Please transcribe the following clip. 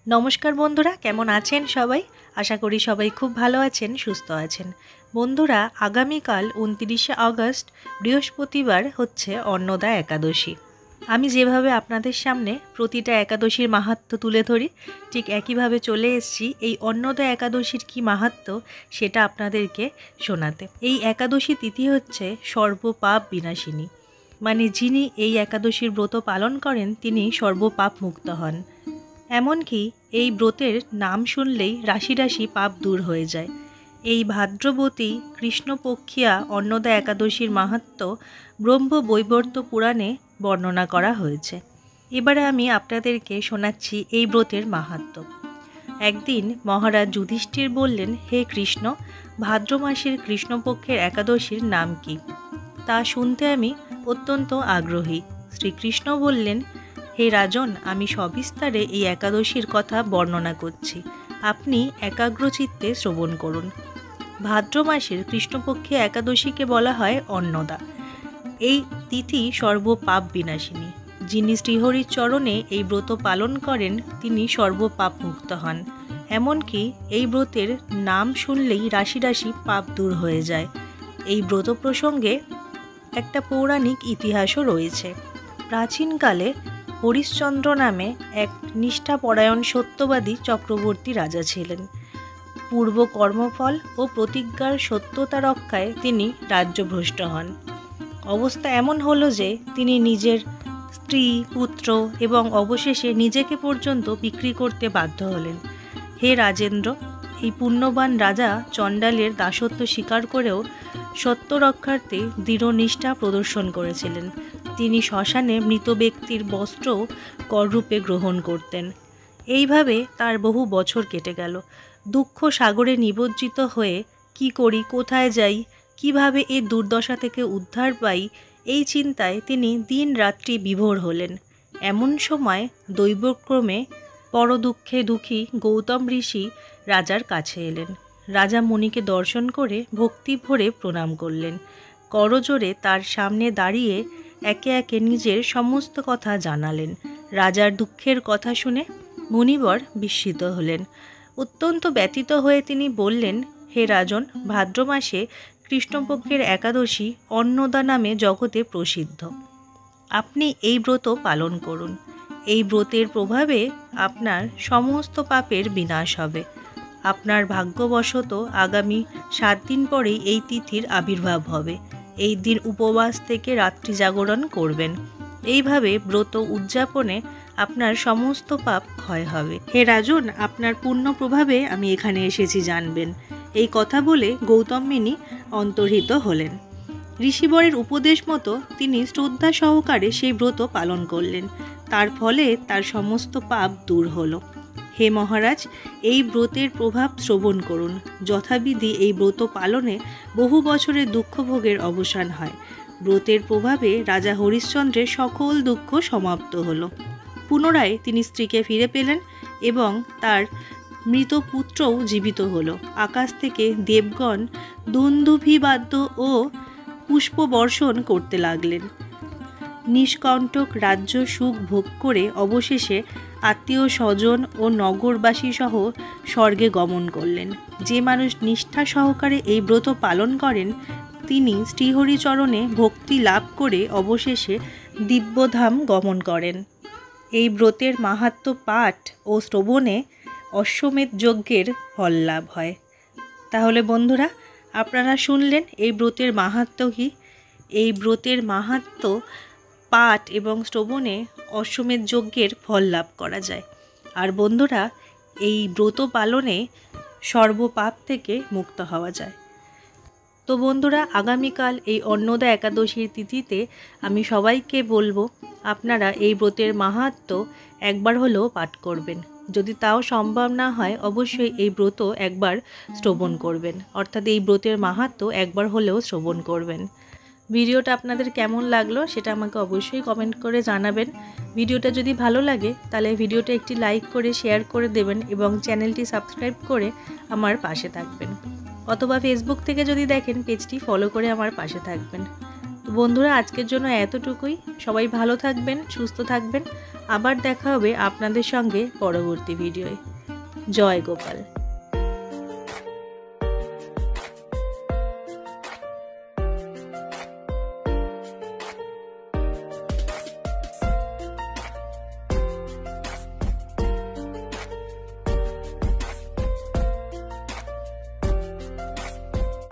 নমস্কার বন্ধুরা, কেমন আছেন সবাই? আশা করি সবাই খুব ভালো আছেন, সুস্থ আছেন। বন্ধুরা, আগামীকাল 29শে আগস্ট বৃহস্পতিবার হচ্ছে অন্নদা একাদশী। আমি যেভাবে আপনাদের সামনে প্রতিটা একাদশীর মাহাত্ম্য তুলে ধরি, ঠিক একইভাবে চলে এসেছি এই অন্নদা একাদশীর কী মাহাত্ম্য সেটা আপনাদেরকে শোনাতে। এই একাদশী তিথি হচ্ছে সর্বপাপ বিনাশিনী, মানে যিনি এই একাদশীর ব্রত পালন করেন তিনি সর্বপাপ মুক্ত হন। এমনকি এই ব্রতের নাম শুনলেই রাশি রাশি পাপ দূর হয়ে যায়। এই ভাদ্রবতী কৃষ্ণপক্ষিয়া অন্নদা একাদশীর মাহাত্ম্য ব্রহ্মবৈবর্ত পুরাণে বর্ণনা করা হয়েছে। এবারে আমি আপনাদেরকে শোনাচ্ছি এই ব্রতের মাহাত্ম্য। একদিন মহারাজ যুধিষ্ঠির বললেন, হে কৃষ্ণ, ভাদ্র মাসের কৃষ্ণপক্ষের একাদশীর নাম কি? তা শুনতে আমি অত্যন্ত আগ্রহী। শ্রীকৃষ্ণ বললেন, হে রাজন, আমি সবিস্তারে এই একাদশীর কথা বর্ণনা করছি, আপনি একাগ্রচিত্তে শ্রবণ করুন। ভাদ্র মাসের কৃষ্ণপক্ষে একাদশীকে বলা হয় অন্নদা। এই তিথি সর্বপাপ বিনাশিনী। যিনি শ্রীহরির চরণে এই ব্রত পালন করেন তিনি সর্বপাপ মুক্ত হন। এমনকি এই ব্রতের নাম শুনলেই রাশি রাশি পাপ দূর হয়ে যায়। এই ব্রত প্রসঙ্গে একটা পৌরাণিক ইতিহাসও রয়েছে। প্রাচীনকালে হরিশ্চন্দ্র নামে এক নিষ্ঠাপরায়ণ সত্যবাদী চক্রবর্তী রাজা ছিলেন। পূর্ব কর্মফল ও প্রতিজ্ঞার সত্যতা রক্ষায় তিনি রাজ্যভ্রষ্ট হন। অবস্থা এমন হলো যে তিনি নিজের স্ত্রী, পুত্র এবং অবশেষে নিজেকে পর্যন্ত বিক্রি করতে বাধ্য হলেন। হে রাজেন্দ্র, এই পুণ্যবান রাজা চণ্ডালের দাসত্ব স্বীকার করেও সত্য রক্ষার্থে দৃঢ় নিষ্ঠা প্রদর্শন করেছিলেন। তিনি শ্মশানে মৃত ব্যক্তির বস্ত্র কররূপে গ্রহণ করতেন। এইভাবে তার বহু বছর কেটে গেল। দুঃখ সাগরে নিমজ্জিত হয়ে কি করি, কোথায় যাই, কিভাবে এই দুর্দশা থেকে উদ্ধার পাই, এই চিন্তায় তিনি দিন রাত্রি বিভোর হলেন। এমন সময় দৈবক্রমে পরদুঃখে দুঃখী গৌতম ঋষি রাজার কাছে এলেন। রাজা মুনিকে দর্শন করে ভক্তি ভরে প্রণাম করলেন। করজোড়ে তার সামনে দাঁড়িয়ে একে একে নিজের সমস্ত কথা জানালেন। রাজার দুঃখের কথা শুনে মুনিবর বিস্মিত হলেন। অত্যন্ত ব্যথিত হয়ে তিনি বললেন, হে রাজন, ভাদ্র মাসে কৃষ্ণপক্ষের একাদশী অন্নদা নামে জগতে প্রসিদ্ধ। আপনি এই ব্রত পালন করুন। এই ব্রতের প্রভাবে আপনার সমস্ত পাপের বিনাশ হবে। আপনার ভাগ্যবশত আগামী 7 দিন পরেই এই তিথির আবির্ভাব হবে। এই দিন উপবাস থেকে রাত্রি জাগরণ করবেন। এইভাবে ব্রত উদযাপনে আপনার সমস্ত পাপ ক্ষয় হবে। হে রাজন, আপনার পুণ্য প্রভাবে আমি এখানে এসেছি জানবেন। এই কথা বলে গৌতম মুনি অন্তর্হিত হলেন। ঋষিবরের উপদেশ মতো তিনি শ্রদ্ধা সহকারে সেই ব্রত পালন করলেন। তার ফলে তার সমস্ত পাপ দূর হলো। হে মহারাজ, এই ব্রতের প্রভাব শ্রবণ করুন। যথাবিধি এই ব্রত পালনে বহু বছরের দুঃখভোগের অবসান হয়। ব্রতের প্রভাবে রাজা হরিশ্চন্দ্রের সকল দুঃখ সমাপ্ত হলো। পুনরায় তিনি স্ত্রীকে ফিরে পেলেন এবং তার মৃত পুত্রও জীবিত হলো। আকাশ থেকে দেবগণ দুন্দুভিবাদ্য ও পুষ্প বর্ষণ করতে লাগলেন। নিষ্কণ্টক রাজ্য সুখ ভোগ করে অবশেষে আত্মীয় স্বজন ও নগরবাসী সহ স্বর্গে গমন করলেন। যে মানুষ নিষ্ঠা সহকারে এই ব্রত পালন করেন তিনি শ্রীহরিচরণে ভক্তি লাভ করে অবশেষে দিব্যধাম গমন করেন। এই ব্রতের মাহাত্ম্য পাঠ ও শ্রবণে অশ্বমেধ যজ্ঞের ফল লাভ হয়। তাহলে বন্ধুরা, আপনারা শুনলেন এই ব্রতের মাহাত্ম্য কী। এই ব্রতের মাহাত্ম্য পাঠ এবং শ্রবণে অশ্বমেধ যজ্ঞের ফল লাভ করা যায়। আর বন্ধুরা, এই ব্রত পালনে সর্বপাপ থেকে মুক্ত হওয়া যায়। তো বন্ধুরা, আগামীকাল এই অন্নদা একাদশীর তিথিতে আমি সবাইকে বলবো আপনারা এই ব্রতের মাহাত্ম্য একবার হলেও পাঠ করবেন। যদি তাও সম্ভব না হয় অবশ্যই এই ব্রত একবার শ্রবণ করবেন, অর্থাৎ এই ব্রতের মাহাত্ম্য একবার হলেও শ্রবণ করবেন। ভিডিওটা আপনাদের কেমন লাগলো সেটা আমাকে অবশ্যই কমেন্ট করে জানাবেন। ভিডিওটা যদি ভালো লাগে তাহলে ভিডিওটা একটি লাইক করে শেয়ার করে দেবেন এবং চ্যানেলটি সাবস্ক্রাইব করে আমার পাশে থাকবেন। অথবা ফেসবুক থেকে যদি দেখেন পেজটি ফলো করে আমার পাশে থাকবেন। বন্ধুরা, আজকের জন্য এতটুকুই। সবাই ভালো থাকবেন, সুস্থ থাকবেন। আবার দেখা হবে আপনাদের সঙ্গে পরবর্তী ভিডিওয়। জয় গোপাল।